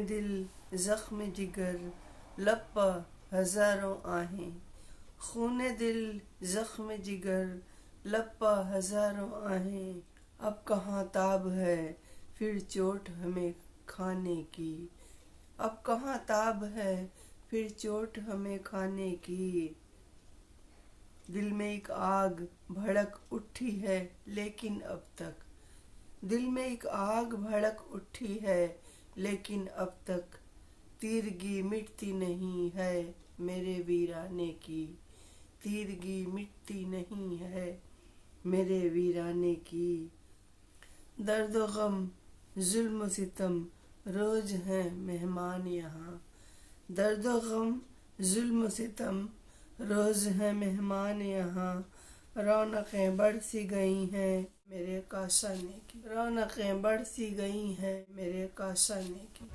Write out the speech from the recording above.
دل زخم جگر لب پہ ہزاروں آہیں، خون دل زخم جگر لب پہ ہزاروں آہیں، اب کہاں تاب ہے پھر چوٹ ہمیں کھانے کی، اب کہاں تاب ہے پھر چوٹ ہمیں کھانے کی۔ دل میں ایک آگ بھڑک اٹھی ہے لیکن اب تک، دل میں ایک آگ بھڑک اٹھی ہے لیکن اب تک تیرگی مٹتی نہیں ہے میرے ویرانے کی، تیرگی مٹتی نہیں ہے میرے ویرانے کی۔ درد و غم ظلم و ستم روز ہیں مہمان یہاں، درد و غم ظلم و ستم روز ہیں مہمان یہاں، رونقیں بڑھ سی گئی ہیں میرے کاشانے کی، رونقیں بڑھ سی گئی ہیں میرے کاشانے کی۔